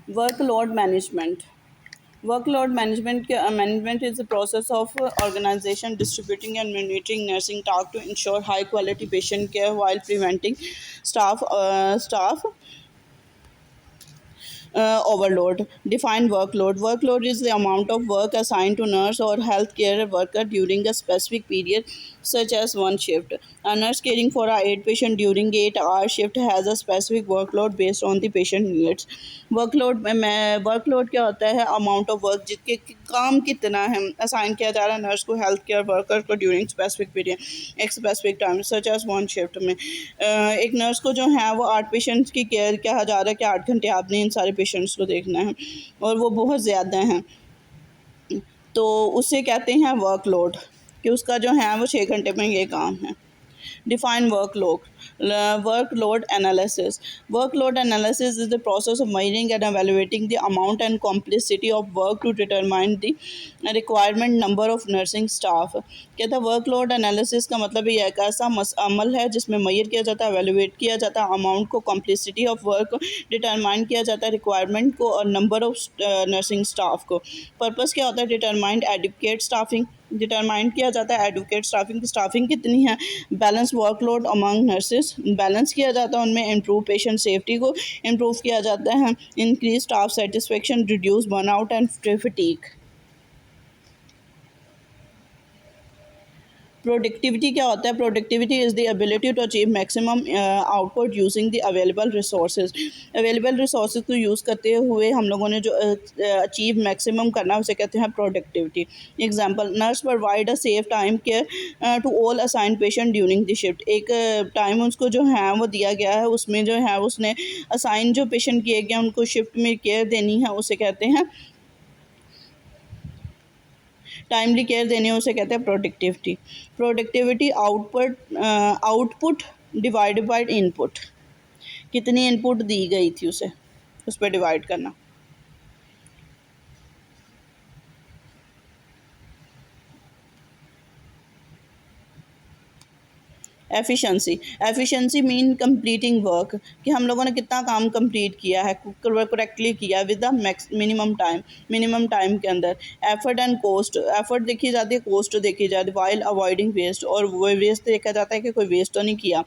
Workload management. Workload management is the process of organization, distributing and monitoring nursing tasks to ensure high quality patient care while preventing staff overload. Define workload. Workload is the amount of work assigned to nurse or healthcare worker during a specific period, such as one shift. A nurse caring for a 8 patient during 8 hour shift has a specific workload based on the patient needs. Workload क्या होता है? Amount of work, जिसके काम कितना है assign किया जा रहा है नर्स को, हेल्थ केयर वर्कर को ड्यूरिंग स्पेसिफिक पीरियड एक specific time, such as one shift में। एक नर्स को जो है वो 8 पेशेंट्स की केयर कहा जा रहा है कि 8 घंटे आपने इन सारे पेशेंट्स को देखना है और वो बहुत ज़्यादा हैं, तो उससे कहते हैं वर्कलोड, कि उसका जो है वो 6 घंटे में ये काम है। Define workload analysis. Workload analysis is the process of measuring and evaluating the amount and complexity of work to determine the requirement number of nursing staff. कहता है वर्कलोड एनालिसिस का मतलब ये एक ऐसा अमल है जिसमें मेजर किया जाता है, एवेलुएट किया जाता है अमाउंट को, कॉम्प्लेक्सिटी ऑफ वर्क डिटरमाइन किया जाता है, रिक्वायरमेंट को और नंबर ऑफ नर्सिंग स्टाफ को। पर्पस क्या होता है? डिटरमाइंड एडुकेट स्टाफिंग, डिटरमाइन किया जाता है एडुकेट स्टाफिंग की स्टाफिंग कितनी है, balance workload among nurses, balance किया जाता है उनमें, इम्प्रूव पेशेंट सेफ्टी को इम्प्रूव किया जाता है, increase staff satisfaction, reduce burnout and fatigue. Productivity क्या होता है? Productivity is the ability to achieve maximum output using the available resources. Available resources को यूज़ करते हुए हम लोगों ने जो अचीव मैक्सिमम करना उसे कहते हैं productivity. Example, nurse provide a safe time care to all assign patient during the shift. एक टाइम उसको जो है वो दिया गया है, उसमें जो है उसने असाइन जो पेशेंट किए गए उनको शिफ्ट में केयर देनी है, उसे कहते हैं टाइमली केयर देने, उसे कहते हैं productivity. Productivity output divided by input, कितनी इनपुट दी गई थी उसे उस पर डिवाइड करना। एफिशिएंसी मीन कंप्लीटिंग वर्क, कि हम लोगों ने कितना काम कंप्लीट किया है, करेक्टली किया विद द मिनिमम टाइम के अंदर। एफर्ट एंड कॉस्ट, एफर्ट देखी जाती है, कॉस्ट देखी जाती है, वाइल अवॉइडिंग वेस्ट, और वेस्ट देखा जाता है कि कोई वेस्ट तो नहीं किया।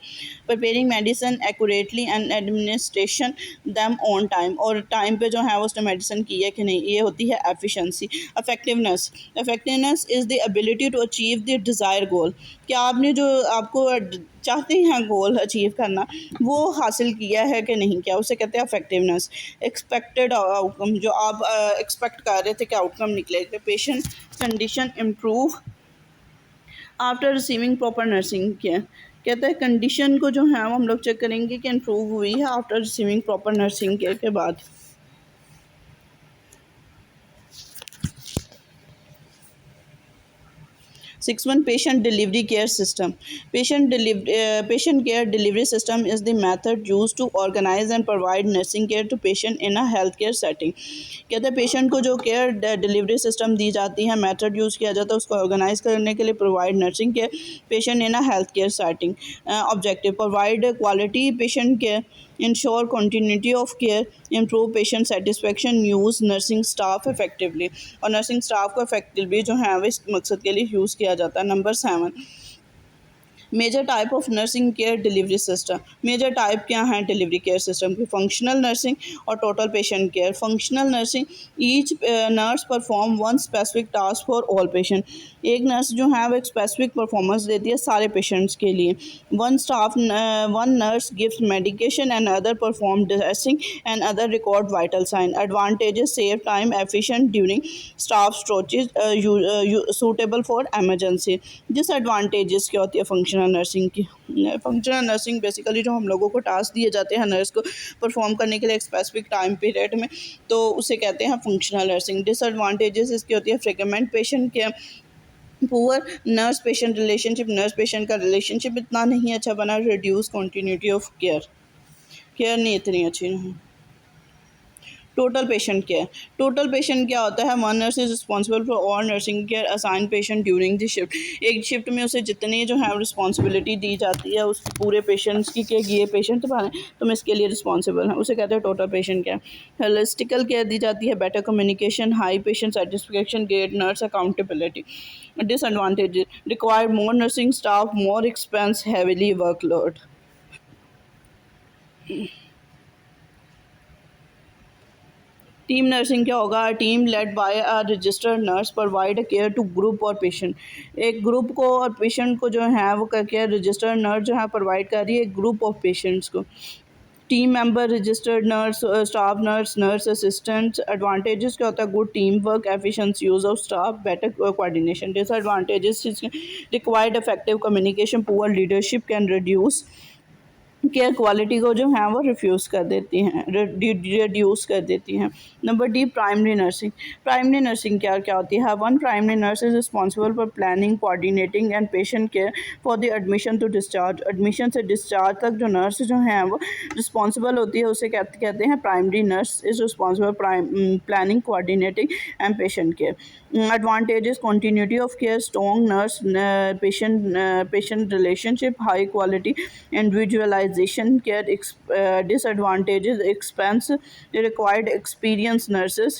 Preparing medicine accurately and administration them on time, और टाइम पे जो है उसने मेडिसिन की है कि नहीं, ये होती है efficiency. Effectiveness is the ability to achieve the desire goal, कि आपने जो आपको चाहते हैं गोल अचीव करना वो हासिल किया है कि नहीं किया, उसे कहते हैं इफेक्टिवनेस। एक्सपेक्टेड आउटकम, जो आप एक्सपेक्ट कर रहे थे कि आउटकम निकलेगा। Patient condition improve after receiving proper nursing care, कहते हैं कंडीशन को जो है वो हम लोग चेक करेंगे कि इम्प्रूव हुई है after receiving proper nursing care के बाद। 6.1 patient delivery care system. Patient care delivery system is the method used to organize and provide nursing care to patient in a healthcare setting. कहते हैं patient को जो care delivery system दी जाती है, method use किया जाता है उसको ऑर्गेनाइज करने के लिए, provide nursing care patient in a health care setting. Objective, provide quality patient care, ensure continuity of care, improve patient satisfaction, use nursing staff effectively, और नर्सिंग स्टाफ को इफेक्टिवली जो है वो इस मकसद के लिए यूज़ किया जाता है। Number 7, major type of nursing care delivery system. Major type क्या हैं डिलीवरी केयर सिस्टम की? फंक्शनल नर्सिंग और total patient care. Functional nursing, each nurse perform one specific task for all patient, एक नर्स जो है वो एक स्पेसिफिक परफॉर्मेंस देती है सारे पेशेंट्स के लिए। One nurse gives medication and other perform dressing and other record vital sign. Advantages, save time, efficient during staff shortages, suitable for emergency. Disadvantages क्या होती है फंक्शनल नर्सिंग की? फंक्शनल नर्सिंग बेसिकली जो हम लोगों को टास्क दिए जाते हैं नर्स को परफॉर्म करने के लिए एक स्पेसिफिक टाइम पीरियड में, तो उसे कहते हैं फंक्शनल नर्सिंग। डिसएडवांटेजेस इसकी होती है frequent patient care, poor nurse patient relationship, nurse patient का रिलेशनशिप इतना नहीं अच्छा बना, reduce continuity of care, care नहीं इतनी अच्छी नहीं। Total patient care. Total patient क्या होता है? One nurse is responsible for all nursing care assign patient during the shift. एक शिफ्ट में उसे जितनी जो है रिस्पॉन्सिबिलिटी दी जाती है उस पूरे पेशेंट्स की, कि ये पेशेंट तुम्हारे, तुम इसके लिए रिस्पॉन्सिबल हैं, उसे कहते हैं total patient care. Holistical care दी जाती है, better communication, high patient satisfaction, great nurse accountability. Disadvantages: require more nursing staff, more expense, heavily workload. Team nursing क्या होगा? Team led by a registered nurse provide care to group और patient. एक group को और patient को जो है वो करके रजिस्टर्ड नर्स जो है प्रोवाइड कर रही है एक ग्रुप ऑफ पेशेंट्स को। Team member, registered nurse, staff nurse, nurse assistant. Advantages क्या होता है? Good team work, efficient use of staff, better coordination. Disadvantages: required effective communication, poor leadership can reduce care quality को जो है वो refuse कर देती हैं, रिड्यूस कर देती हैं। Number D, primary nursing. Primary nursing क्या क्या होती है? One primary nurse is responsible for planning, coordinating and patient care for the admission to discharge. Admission से डिस्चार्ज तक जो नर्स जो हैं वो रिस्पॉन्सिबल होती है उसे कहते हैं primary nurse is responsible planning, coordinating and patient care. Advantages: continuity of care, strong nurse patient relationship, high quality individualization care. Disadvantages: expense, required experienced nurses.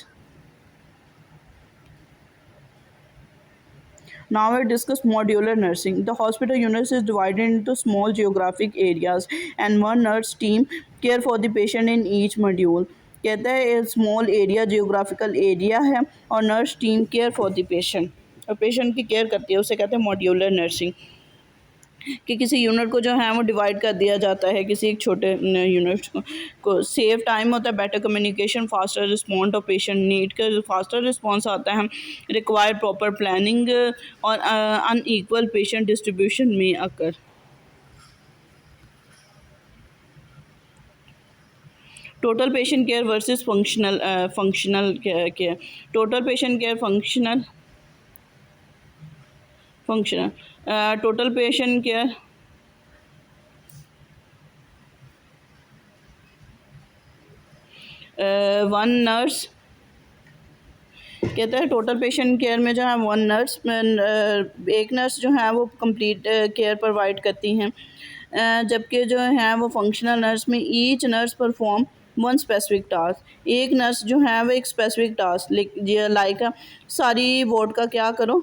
Now we discuss modular nursing. The hospital unit is divided into small geographic areas and one nurse team care for the patient in each module. कहता है small area geographical area है और nurse team care for the patient, और patient की care करती है, उसे कहते हैं मॉड्यूलर नर्सिंग। कि किसी यूनिट को जो है वो डिवाइड कर दिया जाता है किसी एक छोटे यूनिट को। सेव टाइम होता है, better communication, faster response of patient need का फास्टर रिस्पॉन्स आता है। रिक्वायर प्रॉपर प्लानिंग और अनइक्वल पेशेंट डिस्ट्रीब्यूशन में occur. Total patient care versus functional care. Total patient care functional total patient care one नर्स कहता है टोटल पेशेंट केयर में जो है वन नर्स, एक नर्स जो है वो कंप्लीट केयर प्रोवाइड करती हैं, जबकि जो है वो फंक्शनल नर्स में each nurse perform one specific task. एक नर्स जो है वो एक स्पेसिफिक टास्क लाइक सारी वार्ड का क्या करो,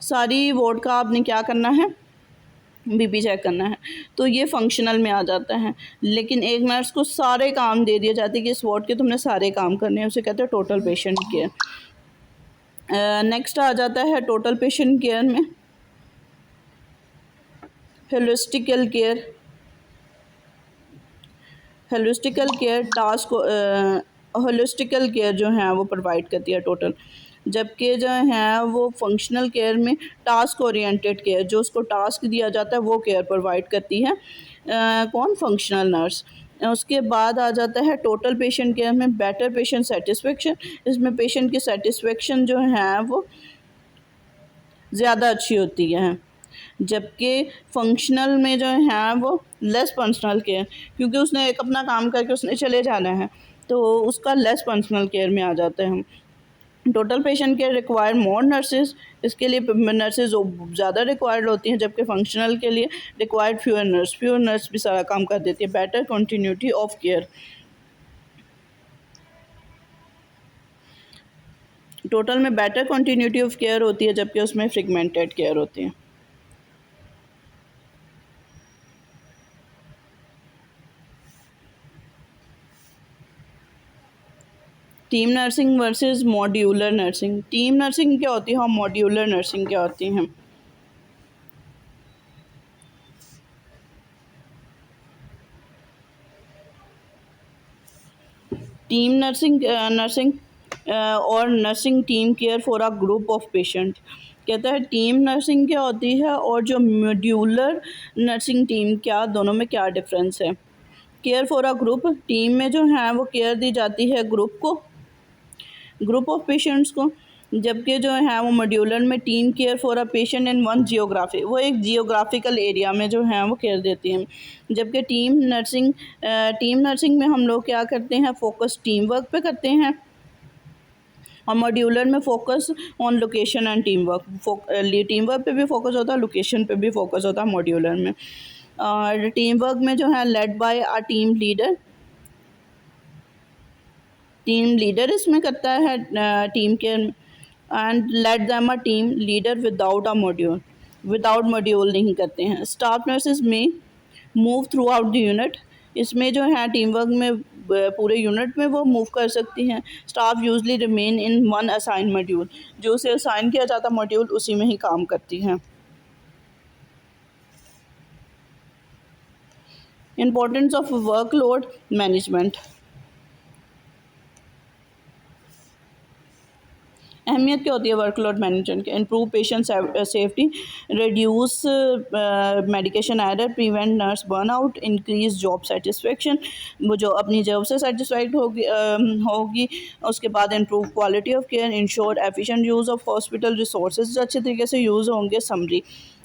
सारी वार्ड का आपने क्या करना है, बीपी चेक करना है, तो ये फंक्शनल में आ जाता है। लेकिन एक नर्स को सारे काम दे दिए जाते हैं कि इस वार्ड के तुमने सारे काम करने हैं, उसे कहते हैं टोटल पेशेंट केयर। नेक्स्ट आ जाता है टोटल पेशेंट केयर में होलिस्टिकल care. Holistical care task होलिस्टिकल care जो है वो प्रोवाइड करती है टोटल, जबकि जो है वो फंक्शनल केयर में टास्क ओरिएंटेड केयर, जो उसको टास्क दिया जाता है वो केयर प्रोवाइड करती है कौन? Functional nurse. उसके बाद आ जाता है टोटल पेशेंट केयर में बेटर पेशेंट सेटिस्फेक्शन। इसमें पेशेंट की सेटिस्फेक्शन जो है वो ज़्यादा अच्छी होती है, जबकि फंक्शनल में जो है वो लेस पर्सनल केयर, क्योंकि उसने एक अपना काम करके उसने चले जाना है तो उसका लेस पर्सनल केयर में आ जाते हैं हम। Total patient care require more nurses, इसके लिए नर्सेज ज़्यादा रिक्वायर्ड होती हैं, जबकि फंक्शनल के लिए रिक्वायर्ड फ्यूअर नर्स भी सारा काम कर देती है। Better continuity of care. Total में बेटर कंटिन्यूटी ऑफ केयर होती है, जबकि उसमें फ्रेगमेंटेड केयर होती है। Team nursing versus modular nursing. Team nursing क्या होती है और मॉड्यूलर नर्सिंग क्या होती है? टीम नर्सिंग और nursing team care for a group of patient. कहता है टीम नर्सिंग क्या होती है और जो मॉड्यूलर नर्सिंग टीम, क्या दोनों में क्या डिफरेंस है? Care for a group, team में जो है वो केयर दी जाती है ग्रुप ऑफ पेशेंट्स को, जबकि जो है वो मॉड्यूलर में team care for a patient in one geography, वो एक जियोग्राफिकल एरिया में जो है वो केयर देती हैं। जबकि टीम नर्सिंग में हम लोग क्या करते हैं, फोकस टीम वर्क पे करते हैं, और मॉड्यूलर में focus on location and team work. Team work पे भी फोकस होता है, लोकेशन पे भी फोकस होता है मॉड्यूलर में। और टीम वर्क में जो है lead by a team leader इसमें करता है टीम के, and let them a team leader without module नहीं करते हैं। स्टाफ नर्सेज में move through out the unit, इसमें जो है टीम वर्क में पूरे यूनिट में वो मूव कर सकती हैं। Staff usually remain in one assign module, जो उसे असाइन किया जाता मॉड्यूल उसी में ही काम करती हैं। इंपॉर्टेंस ऑफ वर्कलोड मैनेजमेंट, अहमियत क्या होती है वर्कलोड मैनेजमेंट की? Improve patient safety, reduce medication error, prevent nurse burnout, increase job satisfaction, वो जो अपनी जॉब से सेटिस्फाइड होगी। उसके बाद improve quality of care, ensure efficient use of hospital resources अच्छे तरीके से यूज़ होंगे। समरी,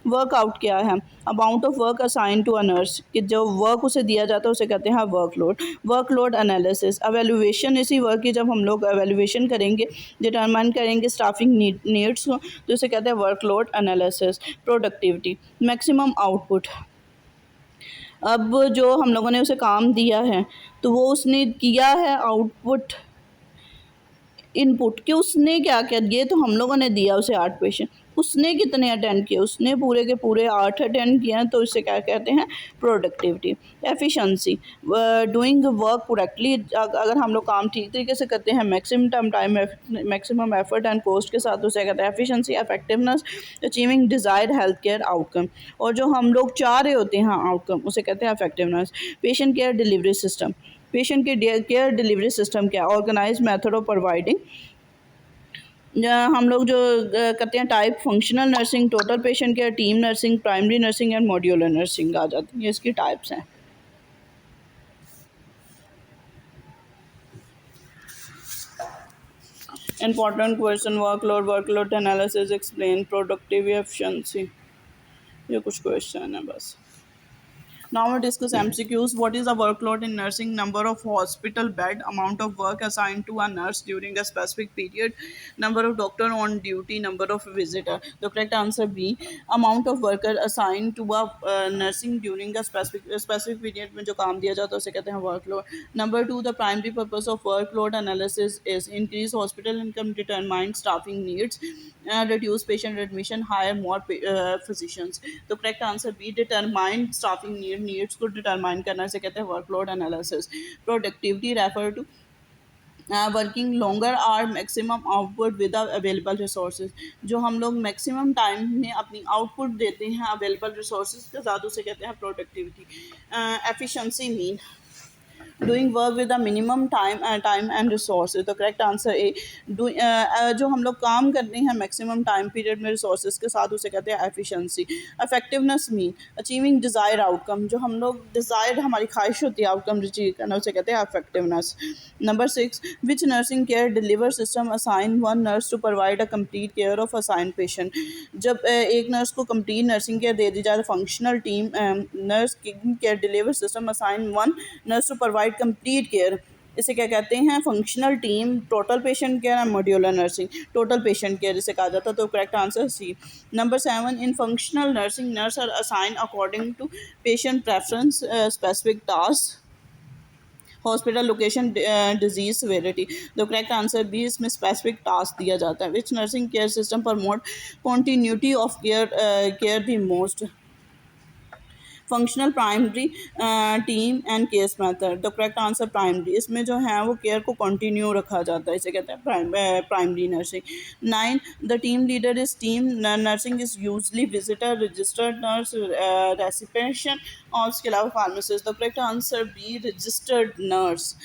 वर्कआउट क्या है? Amount of work assign to a nurse, कि जो वर्क उसे दिया जाता है उसे कहते हैं वर्कलोड। वर्कलोड एनालिसिस, एवेल्युएशन इसी वर्क की जब हम लोग एवेल्युएशन करेंगे, डिटरमाइन करेंगे स्टाफिंग नीड्स को, तो इसे कहते हैं workload analysis. Productivity, maximum output, अब जो हम लोगों ने उसे काम दिया है तो वो उसने किया है आउटपुट, इनपुट कि उसने क्या क्या, ये तो हम लोगों ने दिया उसे 8 पेशेंट, उसने कितने अटेंड किए, उसने पूरे के पूरे 8 अटेंड किए हैं, तो इसे क्या कहते हैं? Productivity. Efficiency, doing work correctly, अगर हम लोग काम ठीक तरीके से करते हैं, मैक्सिमम एफर्ट एंड कॉस्ट के साथ, उसे कहते हैं efficiency. Effectiveness, achieving desired health care outcome, और जो हम लोग चाह रहे होते हैं आउटकम, उसे कहते हैं effectiveness. Patient care delivery system, patient के केयर डिलीवरी सिस्टम क्या? ऑर्गेनाइज मेथड ऑफ प्रोवाइडिंग, हम लोग जो करते हैं type, functional nursing, total patient care, team nursing, primary nursing and modular nursing आ जाती है, ये इसकी टाइप्स हैं। Important question, workload analysis, explain productive efficiency, ये कुछ क्वेश्चन है बस। Now we discuss MCQs. What is the workload in nursing? Number of hospital bed, amount of work assigned to a nurse during a specific period, number of doctor on duty, number of visitor. The correct answer B. Amount of worker assigned to a nursing during a specific period में जो काम दिया जाता है उसे कहते हैं workload. Number 2, the primary purpose of workload analysis is increase hospital income, determine staffing needs, reduce patient admission, hire more physicians. तो correct answer B, determine staffing needs को determine करना से कहते हैं workload analysis. Productivity refer to working longer or maximum output with available resources, जो हम लोग maximum time में अपनी आउटपुट देते हैं अवेलेबल रिसोर्सेज के साथ, उसे कहते हैं productivity. Efficiency mean doing work with the minimum time and resource, तो करेक्ट आंसर ए. जो हम लोग काम करते हैं मैक्सिमम टाइम पीरियड में रिसोर्सेज के साथ, उसे कहते हैं efficiency. Effectiveness mean achieving desire outcome, जो हम लोग डिज़ायर हमारी ख्वाहिश होती है आउटकम अचीव करना, उसे कहते हैं effectiveness. Number 6, which nursing care deliver system assign one nurse to provide a complete care of assign patient, जब एक नर्स को कंप्लीट नर्सिंग केयर दे दी जाए, functional team nurse care deliver system assign one nurse to provide complete care, इसे क्या कहते हैं? Functional team, total patient care and modular nursing. Total patient care इसे कहा जाता है, तो correct answer C. Number 7, in functional nursing nurse are assign according to patient preference, specific task, hospital location, disease severity. तो correct answer B, इसमें specific task दिया जाता है. Which nursing care system promote continuity of care the most? Functional, primary, team and case method. The correct answer primary, इसमें जो है वो care को कंटिन्यू रखा जाता है, इसे कहते हैं primary nursing. 9, the team leader is team nursing is usually visitor, registered nurse, reception, और उसके अलावा pharmacist. The correct answer B, registered nurse.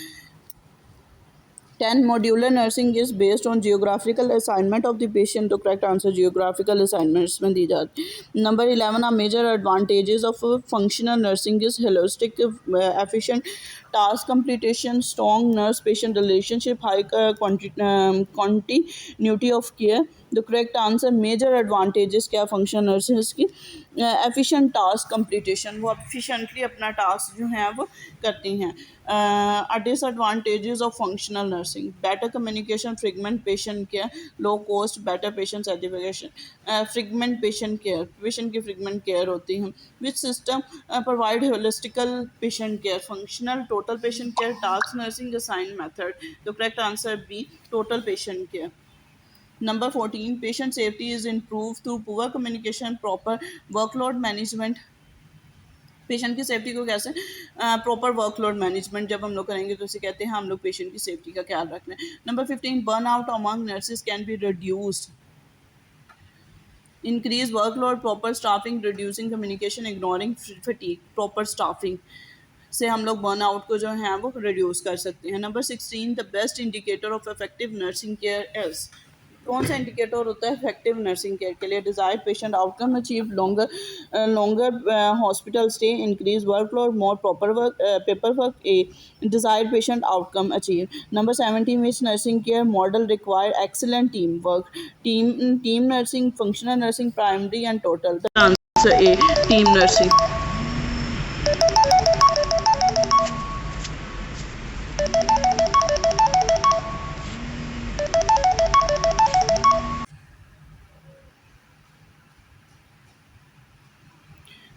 10. Modular nursing is based on geographical assignment of the patient. The correct answer geographical assignments में दी जाती है. Number 11. A major advantages of functional nursing is holistic, efficient task completion, strong nurse-patient relationship, high continuity of care. The correct answer major advantages क्या functional nurses की efficient task completion, वो efficiently अपना task जो है वो करती हैं. Disadvantages of functional nursing better communication, fragment patient care, low cost, better patient certification. Fragment patient care, patient की फ्रिगमेंट केयर होती है. Which system provide holistical patient care, functional, total patient care, task nursing, assign method. तो correct answer B total patient care. Number 14. Patient safety is improved through poor communication, proper workload management. Patient की safety को कैसे proper workload management जब हम लोग करेंगे तो इसे कहते हैं हम लोग पेशेंट की सेफ्टी का ख्याल रख रहे हैं. Number 15. Burn out among nurses can be reduced, increase workload, proper staffing, reducing communication, ignoring fatigue. Proper staffing से हम लोग बर्न आउट को जो है वो रिड्यूस कर सकते हैं. Number 16. The best indicator of effective nursing care is, कौन सा इंडिकेटर होता है इफेक्टिव नर्सिंग केयर के लिए? Desired patient outcome achieve, longer hospital stay, increase workload, more proper work paper work. A desired patient outcome achieve. Number 17. Which nursing care model require excellent team work, team nursing, functional nursing, primary and total. Answer A team nursing.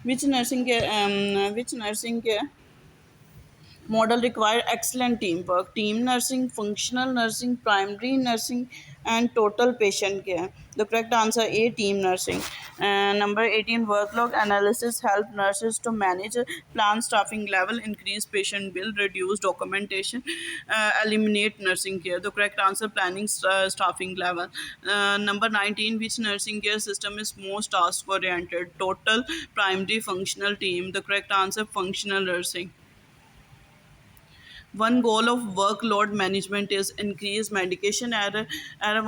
Which nursing care model require excellent teamwork, team nursing, functional nursing, primary nursing, and total patient care? The correct answer A team nursing. Number 18. Workload analysis help nurses to manage plan staffing level, increase patient bill, reduce documentation, eliminate nursing care. The correct answer planning staffing level. Number 19. Which nursing care system is most task oriented? Total, primary, functional, team. The correct answer functional nursing. One goal of workload management is increase medication error.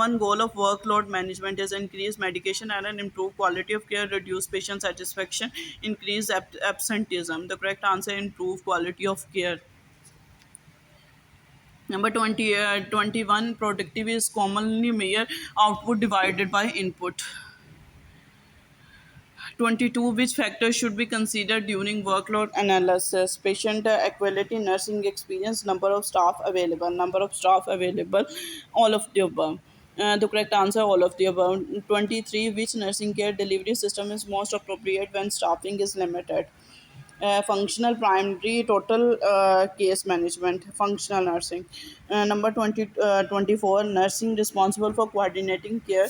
One goal of workload management is increase medication error, improve quality of care, reduce patient satisfaction, increase absenteeism. The correct answer improve quality of care. Number 21. Productivity is commonly measured output divided by input. 22. Which factors should be considered during workload analysis? Patient equality, nursing experience, number of staff available. Number of staff available, all of the above. The correct answer, all of the above. 23. Which nursing care delivery system is most appropriate when staffing is limited? Functional, primary, total, case management, functional nursing. Number 24. Nursing responsible for coordinating care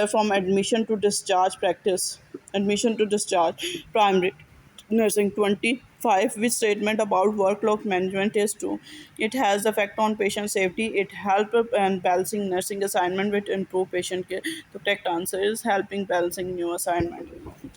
from admission to discharge practice. Admission to discharge, primary nursing. 25. Which statement about workload management is true? It has effect on patient safety. It help and balancing nursing assignment with improve patient care. The correct answer is helping balancing new assignment.